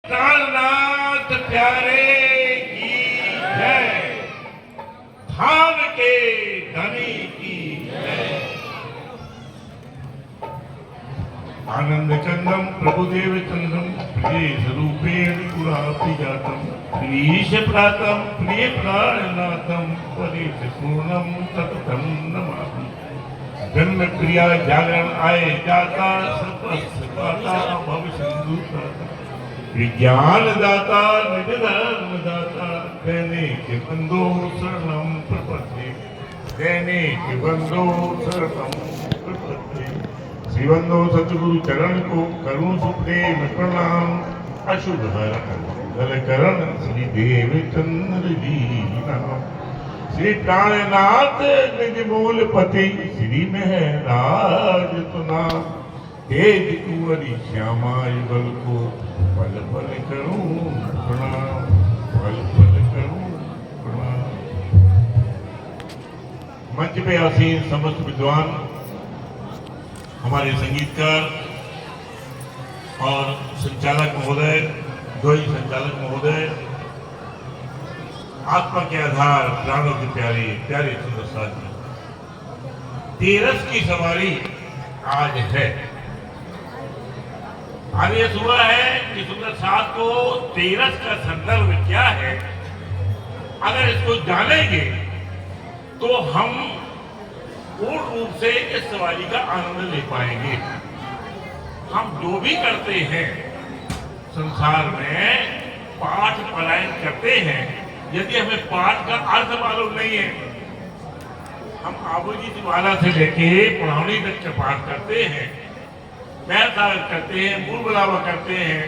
प्राणनाथ प्यारे की जय, धाम के धनी की जय। आनंद चंदम प्रभुदेव चंद्रम प्रिय स्वरूपेण गुणापि जातम प्रीश प्रातम प्रिय प्राणनाथम परेश पूर्णम सततम नमामि। जन्म क्रिया जागरण आए जाता सर्वस्वता भव सिंधु विज्ञान दाता निज धर्म दाता देने के बंदो शरणम प्रपत्ति देने के बंदो शरणम प्रपत्ति। श्रीबंदो सतगुरु चरण को करूं सुप्रेम प्रणाम। अशुभ हर करण श्री देव चंद्र जी नाम। श्री प्राणनाथ निज मूल पति श्री महराज तुना। तेज कुंवरी श्यामा युगल को पल पल करूं प्रणाम, पल पल करूं प्रणाम। मंच पे आसीन समस्त विद्वान, हमारे संगीतकार और संचालक महोदय, द्वय संचालक महोदय, आत्मा के आधार प्राणों के प्यारे प्यारे सुंदर साथी, तेरस की सवारी आज है। आज ये हुआ है कि सुंदर साथ को तेरस का संदर्भ क्या है, अगर इसको जानेंगे तो हम पूर्ण रूप से इस सवारी का आनंद ले पाएंगे। हम जो भी करते हैं संसार में, पाठ पलायन करते हैं, यदि हमें पाठ का अर्थ मालूम नहीं है, हम आबूजी वाला से लेके पुरानी तक का पाठ करते हैं, पैर साबित करते हैं, मूल बुलावा करते हैं,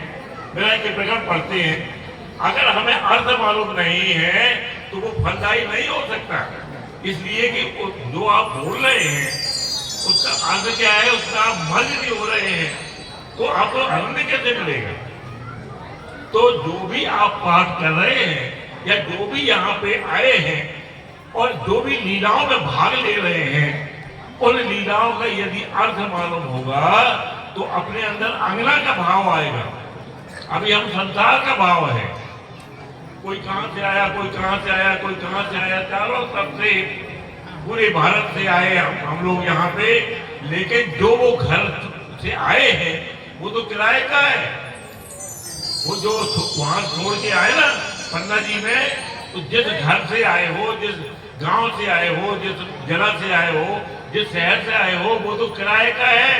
विनय के प्रकट पढ़ते हैं, अगर हमें अर्थ मालूम नहीं है तो वो फलदायी नहीं हो सकता। इसलिए कि जो आप बोल रहे हैं उसका अर्थ क्या है, उसका आप मर्ज नहीं हो रहे हैं, तो आपको आनंद कैसे मिलेगा। तो जो भी आप पाठ कर रहे हैं या जो भी यहाँ पे आए हैं और जो भी लीलाओं में भाग ले रहे हैं, उन लीलाओं का यदि अर्थ मालूम होगा तो अपने अंदर अंगना का भाव आएगा। अभी हम संसार का भाव है, कोई कहां से आया, कोई कहां से आया, कोई कहां से आया, चारों तरफ से पूरे भारत से आए हम लोग यहाँ पे। लेकिन जो वो घर से आए हैं वो तो किराए का है। वो जो वहां छोड़ के आए ना पन्ना जी में, तो जिस घर से आए हो, जिस गांव से आए हो, जिस जगह से आए हो, जिस शहर से आए हो, वो तो किराए का है।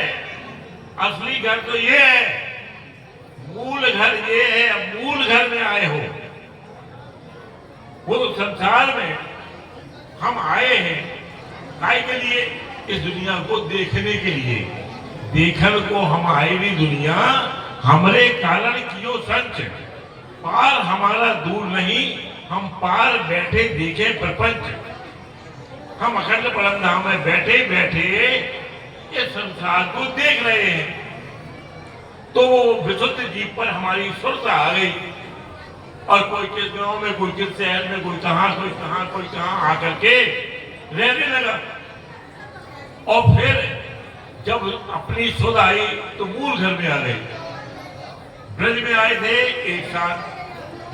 असली घर तो ये है, मूल घर ये है, मूल घर में आए हो। वो तो संसार में हम आए हैं काय के लिए, इस दुनिया को देखने के लिए। देखन को हम आए भी दुनिया, हमरे कारण कियो संच। पार हमारा दूर नहीं, हम पार बैठे देखे प्रपंच। हम अखंड परम धाम में बैठे बैठे ये संसार को देख रहे हैं। तो वो विशुद्ध जीव पर हमारी सुरता आ गई, और कोई किस गांव में, कोई किस शहर में, कोई कहां आकर के रहने लगा। और फिर जब अपनी सुध आई तो मूल घर में आ गए। ब्रज में आए थे एक साथ,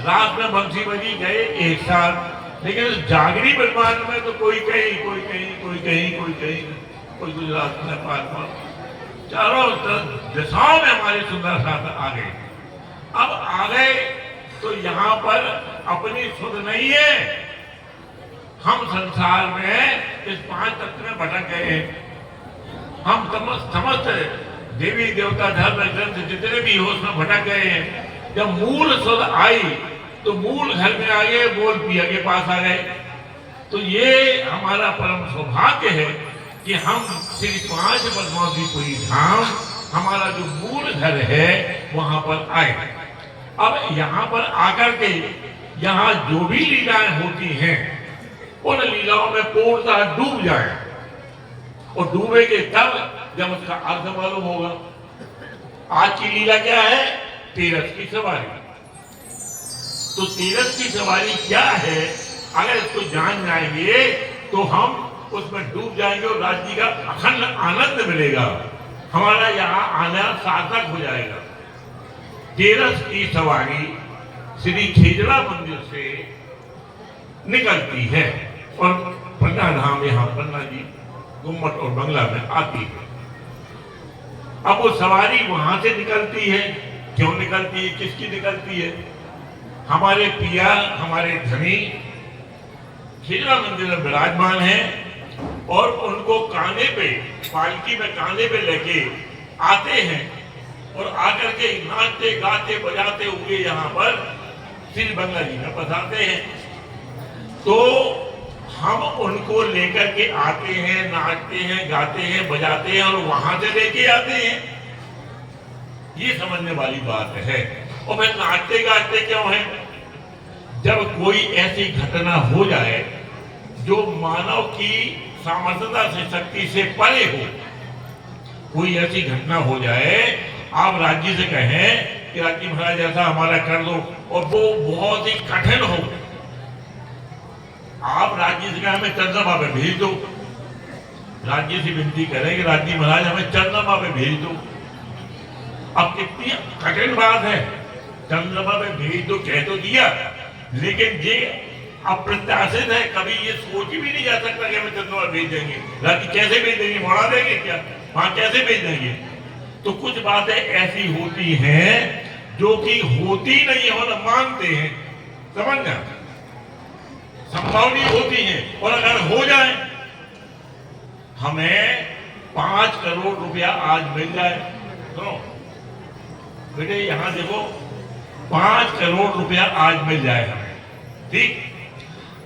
रात में बंसी बजी गए एक साथ, लेकिन जागरी बलवान में तो कोई कहीं, कोई कहीं, कोई कहीं, कोई कहीं, कोई गुजरात में, नेपाल, चारों दिशाओं में हमारे सुंदर साथ आ गए। अब आ गए तो यहाँ पर अपनी सुध नहीं है। हम संसार में इस 5 तत्व में भटक गए। हम समस्त देवी देवता धर्म ग्रंथ जितने भी हो उसमें भटक गए हैं। जब मूल सुध आई तो मूल घर में आ गए, बोल पिया के पास आ गए। तो ये हमारा परम सौभाग्य है कि हम श्री 5 पद्मावतीपुरी धाम, हमारा जो मूल घर है, वहां पर आए। अब यहाँ पर आकर के यहाँ जो भी लीलाएं होती हैं, उन लीलाओं में पूर्णतः डूब जाए, और डूबेंगे तब जब उसका अर्थ मालूम होगा। आज की लीला क्या है? तेरस की सवारी। तो तेरस की सवारी क्या है, अगर इसको जान जाएंगे तो हम उसमें डूब जाएंगे और राज्य का अखंड आनंद मिलेगा। हमारा यहाँ आना सार्थक हो जाएगा। तेरस की सवारी श्री खेजड़ा मंदिर से निकलती है और पन्ना धाम यहाँ पन्ना जी गुम्मट और बंगला में आती है। अब वो सवारी वहां से निकलती है, क्यों निकलती है, किसकी निकलती है? हमारे पिया, हमारे धनी खेजड़ा मंदिर में विराजमान है और उनको कांधे पे, पालकी में कांधे पे लेके आते हैं और आकर के नाचते गाते बजाते हुए यहाँ पर श्री बंगला जी में पधारते हैं। तो हम उनको लेकर के आते हैं, नाचते हैं, गाते हैं, बजाते हैं और वहां से लेके आते हैं, ये समझने वाली बात है। और फिर नाचते गाते क्यों है? जब कोई ऐसी घटना हो जाए जो मानव की सामर्थ्यता से, शक्ति से परे हो, कोई ऐसी घटना हो जाए, आप राज्य से कहें कि राज्य महाराज ऐसा हमारा कर दो और वो बहुत ही कठिन हो, आप राज्य से कहें हमें चंद्रमा पे भेज दो, राज्य से विनती करें कि राज्य महाराज हमें चंद्रमा पे भेज दो। अब कितनी कठिन बात है, चंद्रमा पे भेज दो कह तो दिया, लेकिन ये अप्रत्याशित है, कभी ये सोच भी नहीं जा सकता कि हमें चंद्रमा भेज देंगे। राज्य कैसे भेज देंगे, मोड़ा देंगे क्या, वहां कैसे भेज देंगे? तो कुछ बातें ऐसी होती हैं जो कि होती नहीं है और मानते हैं, समझना संभव नहीं होती हैं, और अगर हो जाए, हमें 5 करोड़ रुपया आज मिल जाए, तो बेटे यहां देखो 5 करोड़ रुपया आज मिल जाए हमें, ठीक।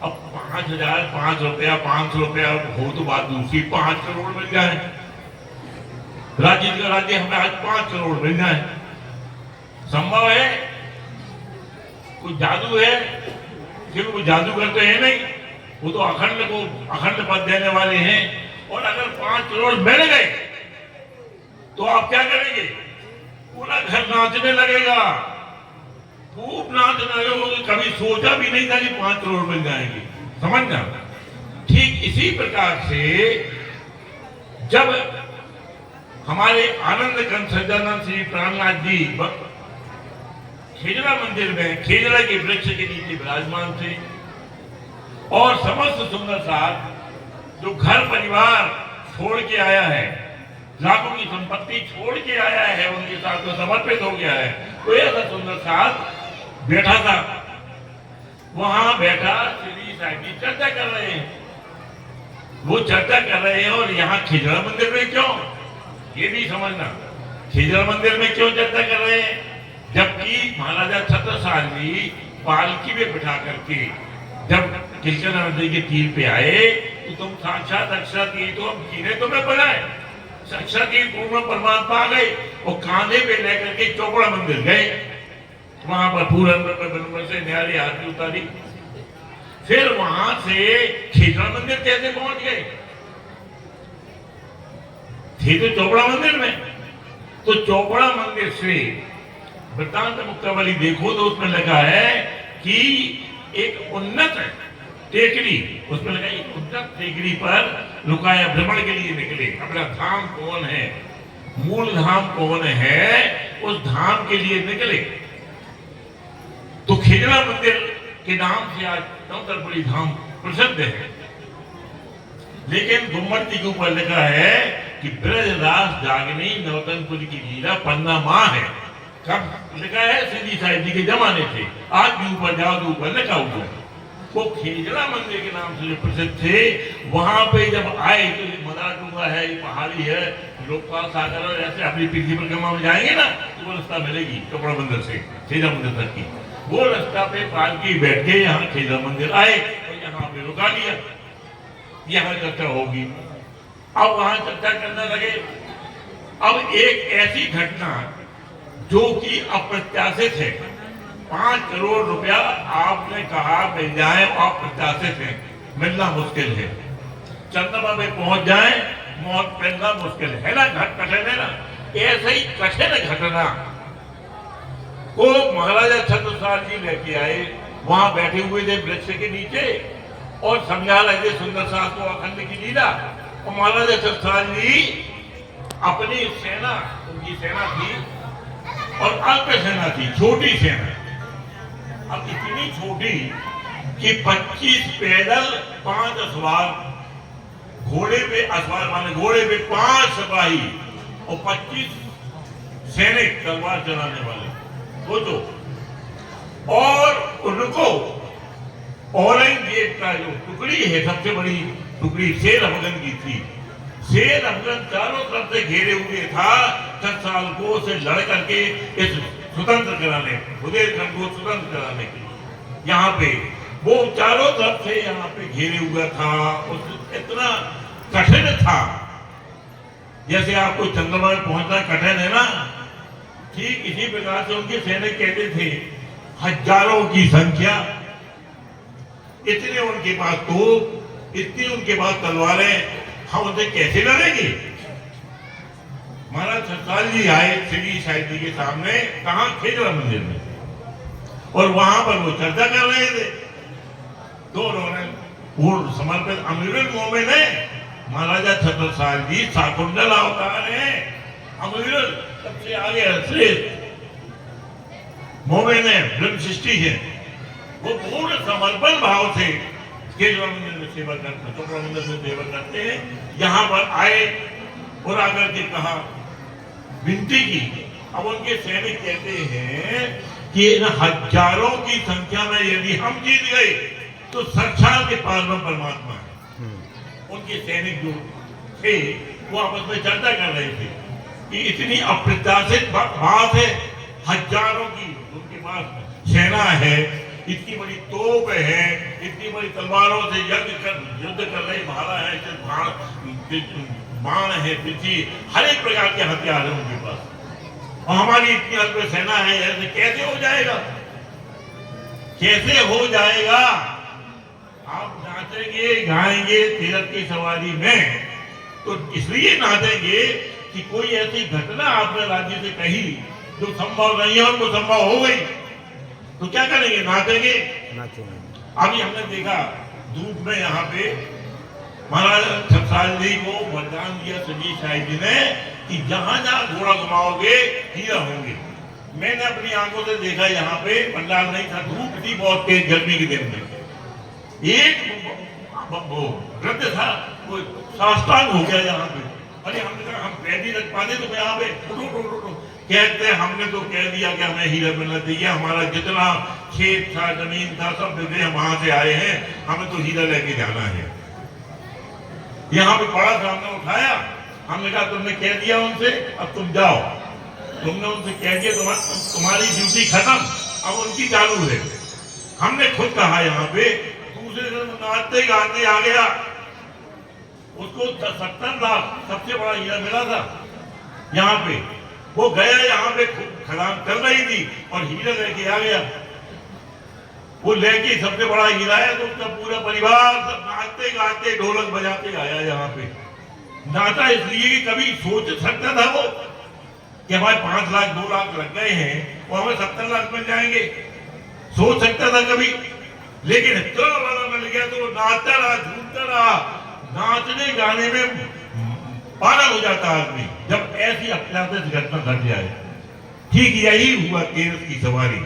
अब 5,000, 5 रुपया, 500 रुपया हो तो बात दूसरी, 5 करोड़ मिल जाए राज्य हमें आज 5 करोड़ मिल जाए, संभव है? कोई जादू है? क्योंकि वो जादूगर तो है नहीं, वो तो अखंड पद देने वाले हैं। और अगर 5 करोड़ मिल गए तो आप क्या करेंगे? पूरा घर नाचने लगेगा, खूब नाचने लगेगा, कभी सोचा भी नहीं था कि 5 करोड़ मिल जाएंगे, समझना। ठीक इसी प्रकार से जब हमारे आनंद कंठ सज्जानंद श्री प्राणनाथ जी खेजड़ा मंदिर में खेजड़ा के वृक्ष के नीचे विराजमान थे और समस्त सुंदर साथ जो घर परिवार छोड़ के आया है, लाखों की संपत्ति छोड़ के आया है, उनके साथ तो समर्पित हो गया है, तो ऐसा सुंदर साथ बैठा था, वहां बैठा श्री साहब जी चर्चा कर रहे हैं, वो चर्चा कर रहे हैं। और यहाँ खेजड़ा मंदिर में क्यों, ये भी समझना, खेजड़ा मंदिर में क्यों चर्चा कर रहे हैं? जबकि महाराजा छत्रसाल जी पालकी में बिठा करके जब कृष्णा नदी के तीर पे आए तो तुम साक्षात अक्षर ये तो हम कीने तुम्हें बनाए, साक्षात ही पूर्ण परमात्मा आ गए और कांधे पे लेकर के चोपड़ा मंदिर गए, वहां पर पूर्ण से न्यारी आरती उतारी, फिर वहां से खेजड़ा मंदिर कैसे पहुंच गए? थे तो चोपड़ा मंदिर में, तो चोपड़ा मंदिर से वृत्तांत मुक्तावली देखो तो उसमें लगा है कि एक उन्नत टेकड़ी, उसमें लगा एक उन्नत टेकड़ी पर लुकाया भ्रमण के लिए निकले। अपना धाम कौन है, मूल धाम कौन है, उस धाम के लिए निकले। तो खेजड़ा मंदिर के नाम से आज नौतनपुरी धाम प्रसिद्ध है, लेकिन गुम्मट के ऊपर लिखा है कि ब्रजरास जागनी नौतनपुर की लीला पन्ना माँ है। कब लिखा है? सिद्धि साहिब जी के जमाने से। आज भी ऊपर जाओ तो ऊपर लिखा हुआ है। वो खेजड़ा मंदिर के नाम से जो प्रसिद्ध थे, वहां पे जब आए तो ये मदारडूंगा है, ये पहाड़ी है, लोकपाल सागर और ऐसे अपनी पृथ्वी परिक्रमा में जाएंगे ना तो वो रास्ता मिलेगी चोपड़ा मंदिर से खेजड़ा मंदिर तक की। वो रास्ता पे पालकी बैठ के यहाँ खेजड़ा मंदिर आए और यहाँ पे रुका लिया, यहाँ चर्चा होगी। अब वहां चर्चा करने लगे। अब एक ऐसी घटना जो कि अप्रत्याशित है, 5 करोड़ रुपया आपने कहा मिल जाए, अप्रत्याशित है, मिलना मुश्किल है। चंद्रमा में पहुंच जाए, मौत मिलना मुश्किल है ना, कठिन है ना। ऐसे ही कठिन घटना को महाराजा छत्रसाल जी लेके आए, वहां बैठे हुए थे वृक्ष के नीचे और समझा रहे थे सुंदर साथ को अखंड की लीला। और महाराजा छत्रसाल जी अपनी सेना, उनकी सेना थी और अल्प सेना थी, छोटी सेना। अब इतनी छोटी कि 25 पैदल 5 असवार, घोड़े पे असवार माने घोड़े पे 5 सिपाही और 25 सैनिक तलवार चलाने वाले, सोचो। और उनको औरंगजेब का जो टुकड़ी है, सबसे बड़ी टुकड़ी शेर अफगन की थी। शेर अफगन चारों तरफ से घेरे हुए था, 10 साल को से लड़ करके इस स्वतंत्र कराने, बुंदेलखंड को स्वतंत्र कराने के लिए यहाँ पे वो चारों तरफ से यहाँ पे घेरे हुआ था। इतना कठिन था, जैसे आपको चंद्रमा में पहुंचना कठिन है ना, ठीक इसी प्रकार से उनके सैनिक कहते थे हजारों की संख्या, इतने उनके पास तोप, इतनी उनके पास तलवारें, हम उनसे कैसे लड़ेंगे। महाराज छत्रसाल जी आए श्री साई जी के सामने, कहा खेजड़ा मंदिर में, और वहां पर वो चर्चा कर रहे थे। तो उन्होंने पूर्ण समर्पित अमृत मोमेन है, महाराजा छत्रसाल जी शाकुंतल अवतार है, अमृत सबसे आगे श्रेष्ठ मोमेन है, ब्रह्म सृष्टि है। वो पूर्ण समर्पण भाव से केजवा मंदिर में सेवा करते, चोपड़ा मंदिर में सेवा करते हैं। यहाँ पर आए और आकर के कहा, विनती की। अब उनके सैनिक कहते हैं कि इन हजारों की संख्या में यदि हम जीत गए तो साक्षात के पारब्रह्म परमात्मा है। उनके सैनिक जो थे वो आपस में चर्चा कर रहे थे कि इतनी अप्रत्याशित बात है, हजारों की उनके पास सेना है, इतनी बड़ी तोप है, इतनी बड़ी तलवारों से युद्ध कर रही, भाला है, बाण है, पृथ्वी, हर एक प्रकार के हथियार है उनके पास, और हमारी इतनी अल्प सेना है, ऐसे कैसे हो जाएगा, कैसे हो जाएगा। आप नाचेंगे गाएंगे तीरथ की सवारी में, तो इसलिए नाचेंगे कि कोई ऐसी घटना आपने राज्य से कही जो संभव नहीं है और वो संभव हो गई, तो क्या करेंगे, नाचेंगे। अभी हमने देखा धूप में यहाँ पे महाराज छत्रसाल जी को वरदान दिया श्री साई जी ने कि जहां जहां घोड़ा घुमाओगे हीरा होंगे। मैंने अपनी आंखों से देखा, यहाँ पे पंडाल नहीं था, धूप थी बहुत तेज गर्मी के दिन में, एक वृद्ध था वो साष्टांग हो गया यहाँ पे। अरे हमने कहा हम पैर नहीं रख पाते, तो यहाँ पे कहते हमने तो कह दिया कि हमें हीरा मिलना चाहिए, हमारा जितना खेत था जमीन था सब दे, हम वहां से आए हैं, हमें तो हीरा लेके जाना है। यहाँ पे बड़ा सामने उठाया, हमने कहा तुमने कह दिया उनसे, अब तुम जाओ, तुमने उनसे कह दिया, तुम्हारी ड्यूटी खत्म, अब उनकी चालू है। हमने खुद कहा यहाँ पे, दूसरे दिन नाचते गाते आ गया, उसको 70 लाख सबसे बड़ा हीरा मिला था यहाँ पे। वो गया यहाँ पे खदान चल रही थी और हीरा लेके आ गया, वो लेके सबसे बड़ा हीरा है, तो उसका पूरा परिवार सब नाचते गाते ढोलक बजाते आया यहाँ पे। नाचा इसलिए कि कभी सोच सकता था वो कि हमारे 5 लाख 2 लाख लग गए हैं और हमें 70 लाख मिल जाएंगे, सोच सकता था कभी, लेकिन इतना बड़ा मिल गया तो वो नाचता रहा, झूमता रहा। नाचने गाने में पागल हो जाता आदमी जब ऐसी अप्रत्याशित घटना घट जाए। ठीक यही हुआ तीरथ की सवारी।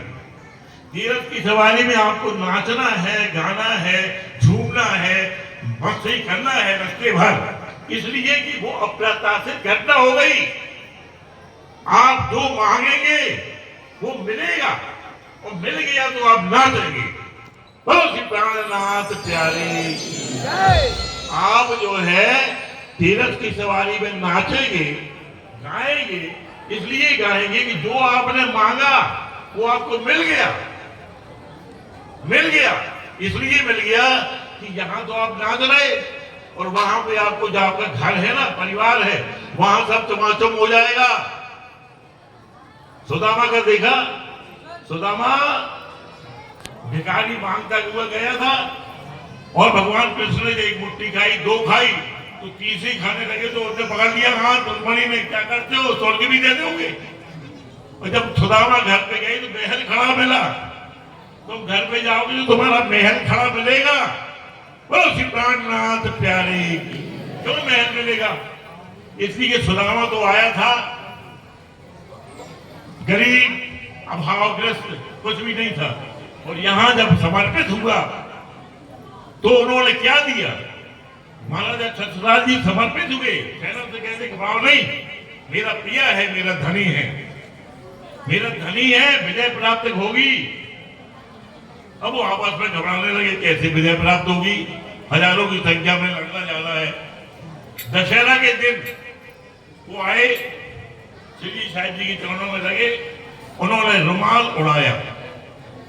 तीरथ की सवारी में आपको नाचना है, गाना है, झूमना है, मस्ती करना है रस्ते भर, इसलिए कि वो अप्रत्याशित घटना हो गई। आप जो मांगेंगे वो मिलेगा, और मिल गया तो आप नाचेंगे। बोलो श्री प्राणनाथ प्यारे। आप जो है तीरथ की सवारी में नाचेंगे गाएंगे, इसलिए गाएंगे कि जो आपने मांगा वो आपको मिल गया, मिल गया। इसलिए मिल गया कि यहाँ तो आप नाच रहे और वहां पे आपको जो आपका घर है ना, परिवार है, वहां सब चमाचम हो जाएगा। सुदामा का देखा, सुदामा भिखारी मांगता हुआ गया था और भगवान कृष्ण ने एक मुट्ठी खाई, 2 खाई, तो तीसरी खाने लगे तो उसने पकड़ लिया, हाँ दुश्मनी में क्या करते हो, स्वर्ग भी दे दोगे। और जब सुदामा घर पे गई तो महल खड़ा मिला, तुम घर पे जाओगे तो तुम्हारा महल खड़ा मिलेगा। बोलो श्री प्राणनाथ प्यारे। क्यों महल मिलेगा? इसलिए सुदामा तो आया था गरीब अभावग्रस्त कुछ भी नहीं था। और यहां जब समर्पित हुआ तो उन्होंने क्या दिया? महाराजा छत्रसाल जी समर्पित हुए, सेना से कहते घबराओ नहीं, मेरा प्रिय है, मेरा धनी है, मेरा धनी है, विजय प्राप्त होगी। अब वो आपस में घबराने लगे, कैसे विजय प्राप्त होगी, हजारों की संख्या में लड़ना ज्यादा है। दशहरा के दिन वो आए, श्री साहिब जी के चरणों में लगे, उन्होंने रुमाल उड़ाया।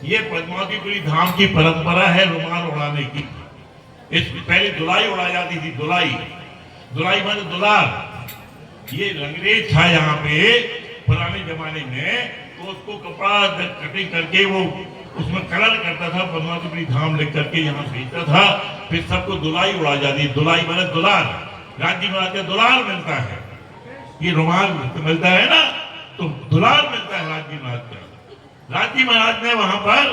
ये पद्मावतीपुरी धाम की परंपरा है रुमाल उड़ाने की। इस पहले दुलाई उड़ाई जाती थी, दुलाई माने दुलार। ये अंग्रेज था यहाँ पे पुराने जमाने में, तो उसको कपड़ा कटिंग करके वो उसमें कलर करता था, पद्मावतीपुरी धाम लिख करके यहाँ भेजता था, फिर सबको दुलाई उड़ा जाती। दुलाई माने दुलार, राज्य महाराज का दुलार मिलता है, ये रुमाल मिलता है ना, तो दुलार मिलता है राज्य महाराज का। राज्य महाराज ने वहां पर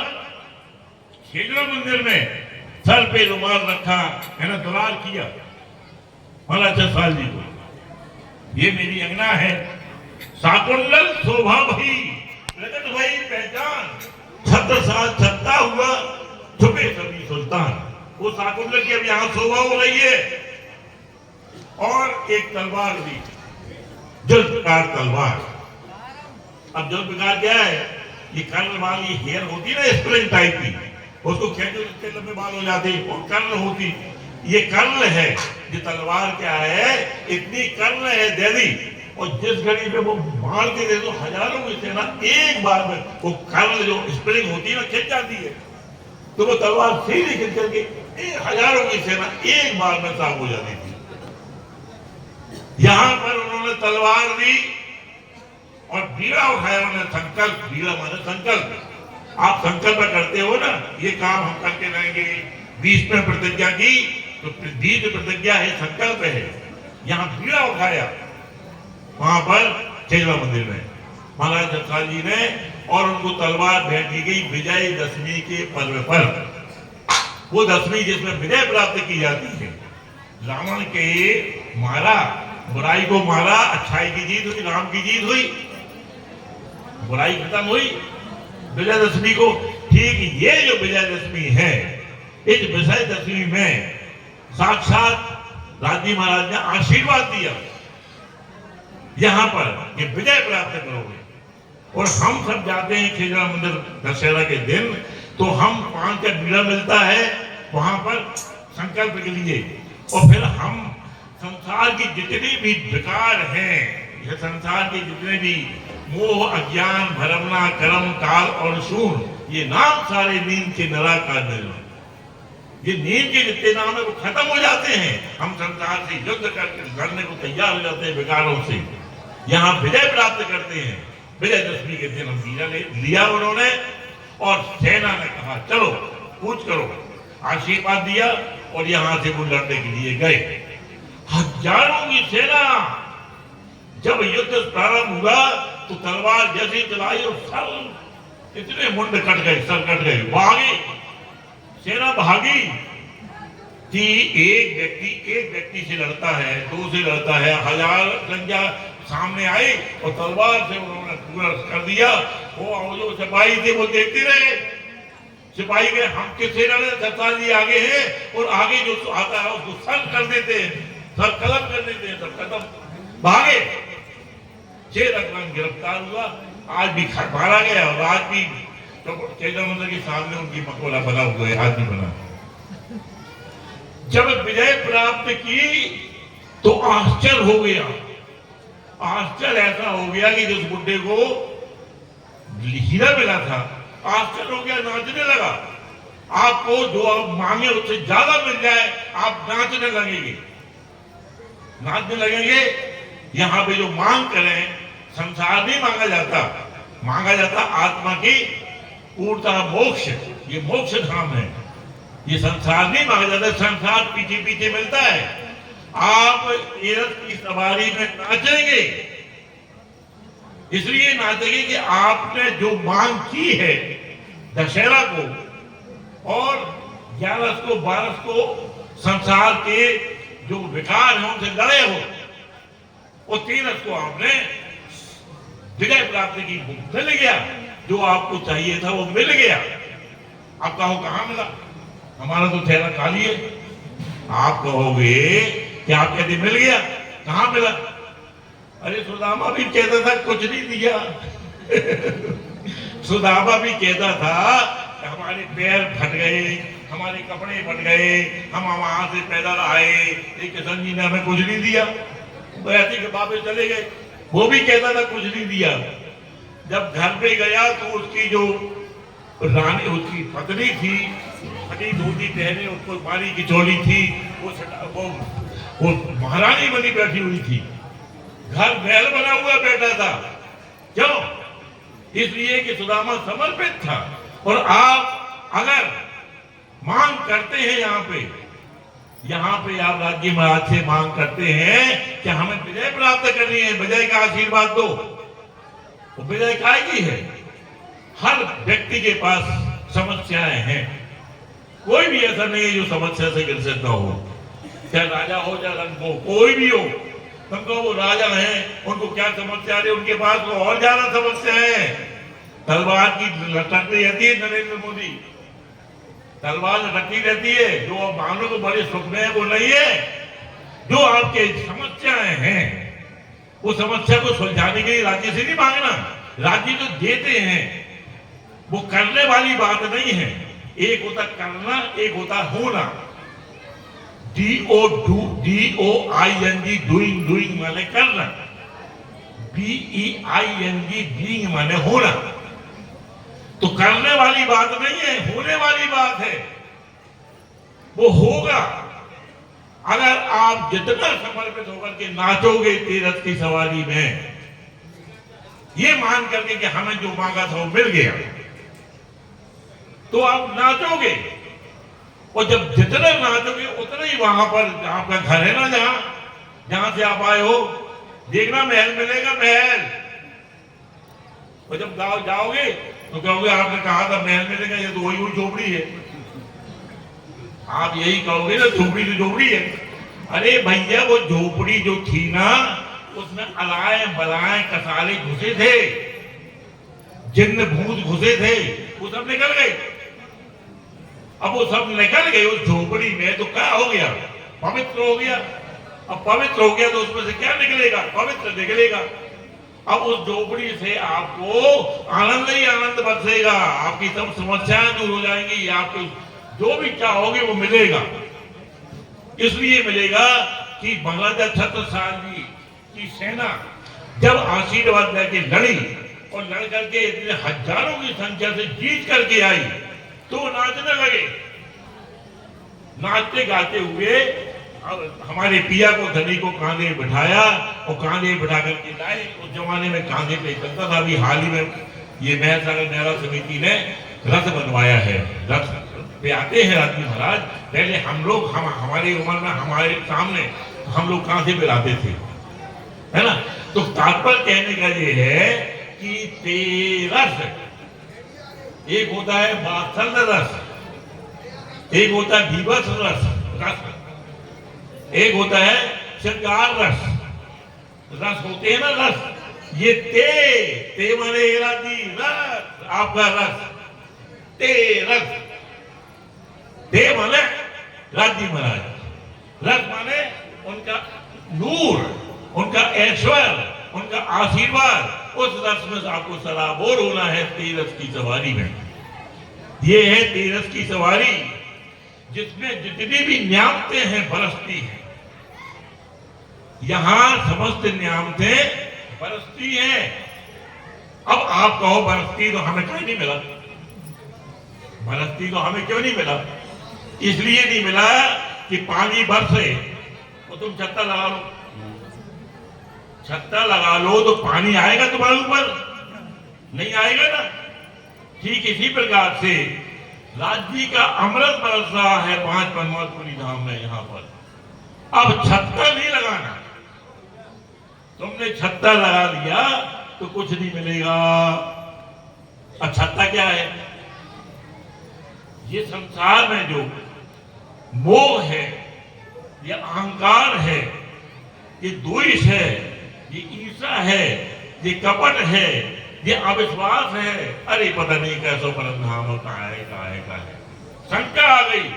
खेजड़ा मंदिर में सर पे रुमाल रखा है ना, दुलार किया महाराज छत्रसाल जी को। ये मेरी अंगना है, साकुंडल शोभा भई प्रकट भई पहचान, छत्रसाल छत्ता हुआ छुपे सभी सुल्तान। वो साकुंडल की अब यहाँ शोभा हो रही है। और एक तलवार भी, जुल्फकार तलवार। अब जुल्फकार क्या है? ये कर्ल वाली हेयर होती है ना, स्प्रिंग टाइप की, उसको खेचो जितने लंबे बाल हो जाते, और कर्ल होती, ये कर्ल है। ये तलवार क्या है? इतनी कर्ल है दे, और जिस घड़ी में वो मार के दे दो, हजारों की सेना एक बार में, वो कर्ल जो स्प्रिंग होती है ना, खिंच जाती है, तो वो तलवार सीधी खिंच करके हजारों की सेना एक बार में साफ हो जाती थी। यहां पर उन्होंने तलवार दी और बीड़ा उठाया, उन्होंने संकल्प, बीड़ा माने संकल्प। आप संकल्प करते हो ना, ये काम हम करके रहेंगे, 20 में प्रतिज्ञा की, तो 20 प्रतिज्ञा है, संकल्प है। यहाँ बीड़ा उठाया वहां पर खेजड़ा मंदिर में महाराज छत्रसाल जी ने, और उनको तलवार भेंट की गई विजय दशमी के पर्व पर। वो दशमी जिसमें विजय प्राप्त की जाती है। रावण के मारा, बुराई को मारा, अच्छाई की जीत हुई, राम की जीत हुई, बुराई खत्म हुई विजयदशमी को। ठीक ये जो विजयदशमी है, इस विजयदशमी में साक्षात राज्य महाराज ने आशीर्वाद दिया यहाँ पर कि विजय प्राप्त करोगे। और हम सब जाते हैं खेजड़ा मंदिर दशहरा के दिन, तो हम पान का बीड़ा मिलता है वहां पर संकल्प के लिए। और फिर हम संसार की जितनी भी विकार हैं, यह संसार के जितने भी मोह, अज्ञान, भरमना, कर्म, काल और शूर, ये नाम सारे नींद के निराकार निर्णय, ये नींद के जितने नाम है वो खत्म हो जाते हैं। हम संसार से युद्ध करके लड़ने को तैयार हो जाते हैं विकारों से, यहाँ विजय प्राप्त करते हैं। विजयदशमी के दिन हम बीड़ा लिया उन्होंने, और सेना ने कहा चलो कूच करो, आशीर्वाद दिया, और यहाँ से वो लड़ने के लिए गए। हजारों की सेना, जब युद्ध प्रारंभ हुआ तो तलवार जैसे चलाई और सर, इतने मुंड कट गए, सर कट गए, भागी सेना, भागी कि एक व्यक्ति से लड़ता है, दो से लड़ता है, हजार संख्या सामने आई और तलवार से उन्होंने पूरा कर दिया। वो जो सिपाही थे वो देखते रहे, सिपाही के हम किससे लड़े, छत्रसाल जी आगे हैं, और आगे जो आता है उसको सर कर देते हैं, सर कलम कर देते हैं, सब खत्म, भागे। 6 रकम गिरफ्तार हुआ, आज भी मारा गया, और आज भी तो खेजड़ा मंदिर के सामने उनकी मकबरा बना हुआ है, आज भी बना। जब विजय प्राप्त की तो आश्चर्य हो गया, आश्चर्य ऐसा हो गया कि जिस बुड्ढे को हीरा मिला था, आश्चर्य हो गया, नाचने लगा। आपको जो आप मांगे उससे ज्यादा मिल जाए, आप नाचने लगेंगे, नाचने लगेंगे। यहाँ पे जो मांग करें, संसार नहीं मांगा जाता, मांगा जाता आत्मा की पूर्णता, मोक्ष। ये मोक्ष धाम है, ये संसार नहीं मांगा जाता, संसार पीछे पीछे मिलता है। आप रथ की सवारी में नाचेंगे, इसलिए नाचेंगे कि आपने जो मांग की है दशहरा को, और 11 को 12 को संसार के जो विकार हैं उनसे लड़े हो, और 13 को आपने विजय प्राप्ति की मिल गया, जो आपको चाहिए था वो मिल गया। आप कहो कहां मिला, हमारा तो थैला खाली है। आप कहोगे कि आप कहते मिल गया, कहां मिला? अरे सुदामा भी कहता था कुछ नहीं दिया। सुदामा भी कहता था हमारे पैर फट गए, हमारे कपड़े फट गए, हम वहां से पैदल आए, किशन जी ने हमें कुछ नहीं दिया, ऐसे के वापस चले गए। वो भी कहता था कुछ नहीं दिया। जब घर पे गया तो उसकी जो रानी, उसकी पत्नी थी, फटी धोती पहने, उसको बारी की चोली थी, वो महारानी बनी बैठी हुई थी, घर महल बना हुआ बैठा था। क्यों? इसलिए कि सुदामा समर्पित था। और आप अगर मांग करते हैं यहाँ पे आप राज्य महाराज से मांग करते हैं कि हमें विजय प्राप्त करनी है, विजय का आशीर्वाद दो, तो विजय काय की है? हर व्यक्ति के पास समस्याएं हैं, कोई भी ऐसा नहीं है जो समस्या से ग्रसित न हो, चाहे राजा हो चाहे रंग हो, कोई भी हो। तुमको वो राजा हैं, उनको क्या समस्या है? उनके पास तो और ज्यादा समस्या है। तलवार की लटकती रहती है नरेंद्र मोदी, तलवार लटकती रहती है, जो आप मानो तो बड़े सुख में है वो नहीं है। जो आपके समस्याएं हैं, वो समस्या को सुलझाने के लिए राज्य से नहीं मांगना, राज्य तो देते हैं। वो करने वाली बात नहीं है, एक होता करना, एक होता होना। DOING डूइंग माने करना, BEING बीइंग माने होना। तो करने वाली बात नहीं है, होने वाली बात है। वो होगा अगर आप जितना समर्पित होकर के नाचोगे तीरथ की सवारी में, ये मान करके कि हमें जो मांगा था वो मिल गया, तो आप नाचोगे। और जब जितना नाचोगे उतना ही वहां पर आपका घर है ना, जहां से आप आए हो, देखना महल मिलेगा, महल। और जब गांव जाओगे तो कहोगे आपने कहा था महल मिलेगा, ये तो वही झोपड़ी है। आप यही कहोगे ना, झोपड़ी तो झोपड़ी है। अरे भैया वो झोपड़ी जो थी ना, उसमें अलाए बलाए कसाले घुसे थे, जिन्न भूत घुसे थे, वो सब निकल गए। अब वो सब निकल गए उस झोपड़ी में, तो क्या हो गया? पवित्र हो गया। अब पवित्र हो गया तो उसमें से क्या निकलेगा? पवित्र निकलेगा। अब उस झोपड़ी से आपको आनंद ही आनंद बरसेगा, आपकी सब समस्याएं दूर हो जाएंगी, आपको जो भी चाहोगे वो मिलेगा। इसलिए मिलेगा कि महाराजा छत्रसाल जी की सेना जब आशीर्वाद लेके लड़ी और लड़ करके इतने हजारों की संख्या से जीत करके आई, तो नाचने लगे। नाचते गाते हुए अब हमारे पिया को, धनी को कांधे बिठाया और कांधे बिठा करके लाए। उस जमाने में कांधे पे चलता था। अभी हाल ही में ये महसागर मेला समिति ने रथ बनवाया है, रथ पे आते हैं राज्य महाराज। पहले हम लोग हमारी उम्र में हमारे सामने हम लोग कांधे पे लाते थे, है ना। तो तात्पर्य कहने का ये है कि तेरस, एक होता है वात्सल्य रस, एक होता है विवश रस, एक होता है श्रृंगार रस। रस होते हैं ना, रस। ये ते माने राजी रस, आपका रस, ते रस। ते माने राज्य महाराज, रस माने उनका नूर, उनका ऐश्वर्य, उनका आशीर्वाद। उस रस में आपको सराबोर होना है तेरस की सवारी में। ये है तेरस की सवारी, जिसमें जितनी भी न्यामतें हैं बरसती हैं। यहां समस्त न्यामतें बरसती हैं। अब आप कहो बरसती तो हमें कहीं नहीं मिला, बरसती तो हमें क्यों नहीं मिला? इसलिए नहीं मिला कि पानी बरसे तो तुम छत्ता लगा लो, छत्ता लगा लो तो पानी आएगा तुम्हारे ऊपर? नहीं आएगा ना। ठीक इसी प्रकार से राज्य का अमृत बरस रहा है 5 परमात्मपुरी धाम में यहाँ पर। अब छत्ता नहीं लगाना, तुमने छत्ता लगा लिया तो कुछ नहीं मिलेगा। अब छत्ता क्या है? ये संसार में जो मोह है, ये अहंकार है, ये द्वेष है, ये ईर्ष्या है, ये कपट है, ये अविश्वास है। अरे पता नहीं कैसो परम धाम कहाँ है, कहाँ है, कहाँ है। शंका आ गई।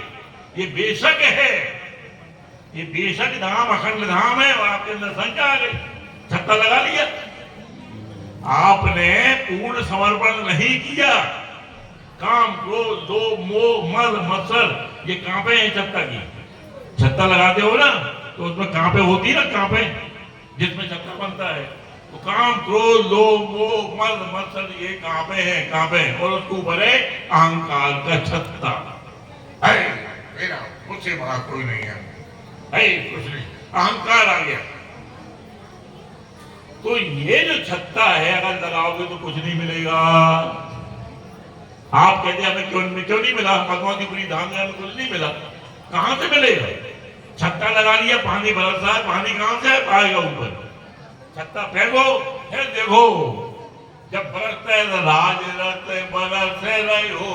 ये बेशक है, ये बेशक धाम अखंड धाम है, और आपके अंदर शंका आ गई, छत्ता लगा लिया। आपने पूर्ण समर्पण नहीं किया। काम, क्रोध, लोभ, मोह, मद, मत्सर, ये कांपे हैं छत्ता की। छत्ता लगाते हो ना तो उसमें कांपे होती है ना, कांपे जिसमें छत्ता बनता है। तो काम, क्रोध, लोभ, मोह, मद, मत्सर, ये कांपे हैं, कांपे हैं। और उसको ऊपर है अहंकार का छत्ता। मेरा मुझसे बड़ा कोई नहीं है, कुछ नहीं, अहंकार आ गया। तो ये जो छत्ता है अगर लगाओगे तो कुछ नहीं मिलेगा। आप कहते हैं हमें क्यों नहीं मिला, भगवान की पूरी धाम में कुछ नहीं मिला। कहां से मिलेगा? छत्ता लगा लिया, पानी बरसा है, पानी कहां से आएगा ऊपर? छत्ता फेंको, फिर देखो जब बरसते राज रत बरसे रहे हो,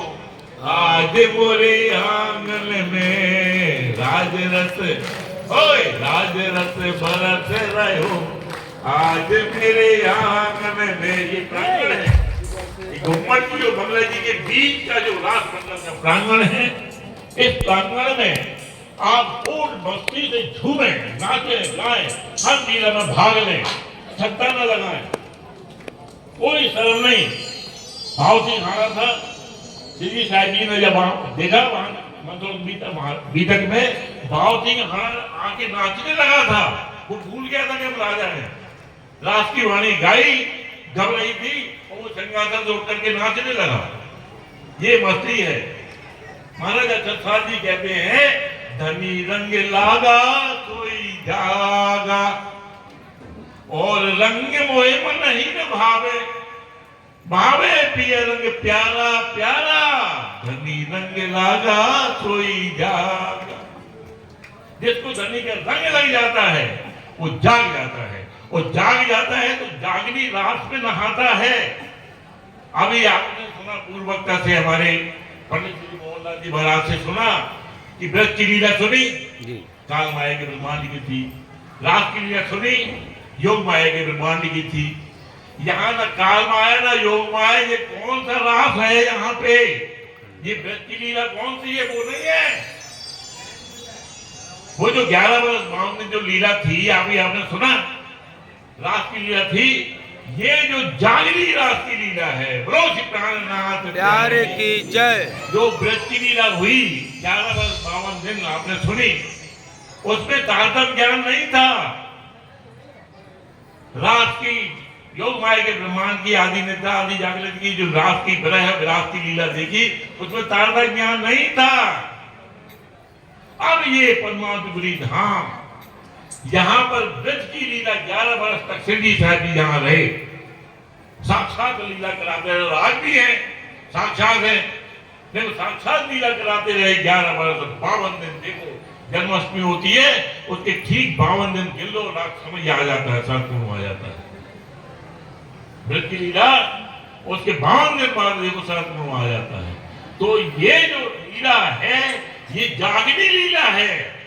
आज मोरे आंगन में राज रत, ओए राज रत बरसे रहे हो, आज मेरे आंगन में। ये प्रांगण है, घुम्मट की जो बंगला जी के बीच का जो रास मंडल का प्रांगण है, इस प्रांगण में आप पूर्ण मस्ती से झूमे, नाचे, गाएं, हर लीला में भाग लें, छत्ता न लगाएं, कोई शर्म नहीं। भाव सिंह हारा था, श्री साहब जी ने जब देखा वहां मतलब बीतक में भाव सिंह हारा आके नाचने लगा था, वो भूल गया था कि हम राजा हैं। रास की वाणी गाई, घबराई थी, और वो सिंहासन से उठ करके नाचने लगा। ये मस्ती है। महाराज अक्षर जी कहते हैं, धनी रंग लागा कोई जागा, और रंग मोहे मन ही न भावे, भावे पिया रंग प्यारा प्यारा, धनी रंग लागा कोई जागा। जिसको धनी का रंग लग जाता है वो जाग जाता है, और जाग जाता है तो जागनी रात में नहाता है। अभी आपने सुना पूर्ववक्ता से, हमारे पंडित श्री मोहनलाल जी महाराज से सुना कि व्रत की लीला सुनी, काल माया के ब्रह्मांड की थी। रात की लीला सुनी, योग माया के ब्रह्मांड की थी। यहाँ ना काल माया ना योग माया, ये कौन सा रास है यहाँ पे? ये व्रत की लीला कौन सी है? वो नहीं है। वो जो 11 वर्ष बावन दिन जो लीला थी, अभी आपने सुना, रास की लीला थी। ये जो जागरी रास की लीला है, बोलो श्री प्राणनाथ प्यारे की जय। जो व्रत की लीला हुई 11 वर्ष 52 दिन आपने सुनी, उसमें तारतम्य ज्ञान नहीं था। रास की योग माया के ब्रह्मांड की आदि निद्रा आदि जागृत की जो रास की विरह विरास की लीला देखी, उसमें तारतम्य ज्ञान नहीं था। अब ये परमात्मपुरी धाम, यहाँ पर व्रत की लीला 11 वर्ष तक शिरडी साहब जी यहाँ रहे, साक्षात लीला कराते रहे। आज भी है, साक्षात है, लेकिन साक्षात लीला कराते रहे 11 वर्ष 52 दिन। देखो जन्माष्टमी होती है, उसके ठीक 52 दिन गिन लो, रात समझ आ जाता है, संपूर्ण आ जाता है। व्रत की लीला उसके 52 दिन बाद देखो संपूर्ण आ जाता है। तो ये जो लीला है, ये जागनी लीला है।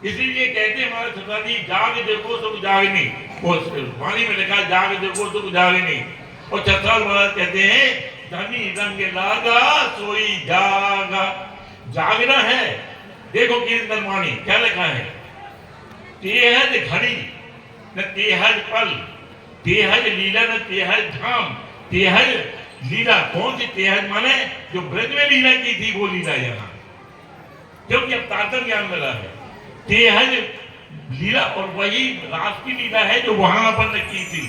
इसीलिए कहते हैं हमारे सदा जी, जाग देखो सुख जागनी। वो वाणी में लिखा, जाग देखो सुख जागनी। और छत्रसाल महाराज कहते हैं, धनी रंग लागा सोई जागा। जागना है। देखो कीर्तन वाणी क्या लिखा है, तेहज घड़ी न तेहज पल, तेहज लीला न तेहज धाम। तेहज लीला कौन सी? तेहज माने जो ब्रज में लीला की थी वो लीला यहाँ, क्योंकि अब तारतम्य ज्ञान मिला है। तेहज लीला और वही रास की लीला है जो वहां अपन ने की थी।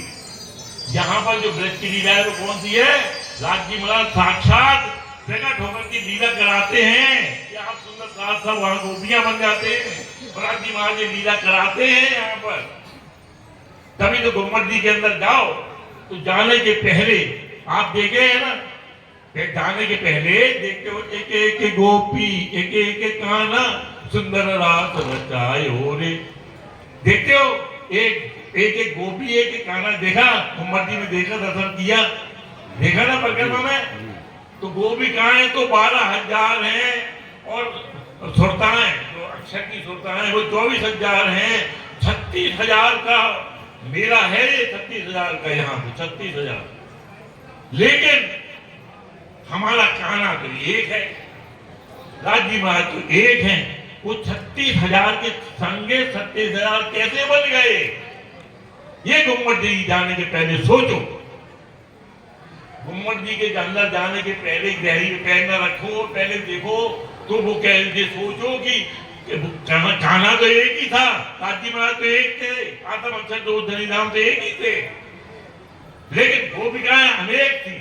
यहाँ पर जो ब्रज की लीला है वो कौन सी है? राज जी महाराज साक्षात प्रकट होकर की लीला कराते हैं। क्या आप सुंदर साथ सब वहां गोपियां बन जाते हैं, और राज जी महाराज लीला कराते हैं यहाँ पर। तभी तो गुम्मट जी के अंदर जाओ तो जाने के पहले आप देखे हैं ना, जाने के पहले देखते हो एक एक गोपी, एक एक काना सुंदर रात रचाए हो रे। देखते हो एक एक गोपी, एक एक काना देखा, गुम्मट जी में देखा, दर्शन किया, देखा ना परिक्रमा में। तो गोपी कहाँ है? तो 12,000 हैं, और सुरताएं जो अक्षर की सुरताएं वो 24,000 हैं। 36,000 का मेरा है ये 36,000 का, यहाँ पे 36,000, लेकिन हमारा काना तो एक है, राज्य महाराज तो एक है। वो 36,000 के संगे 36,000 कैसे बन गए? ये गुम्मट जी जाने के पहले सोचो। गुम्मट जी के अंदर जाने के पहले गहरी में पैर न रखो, पहले देखो तो वो कह सोचो कि काना तो एक ही था, राज्य महाराज तो एक थे, आत्म अक्षर दो धनी नाम तो एक ही थे, लेकिन गोपिकाएं अनेक थी।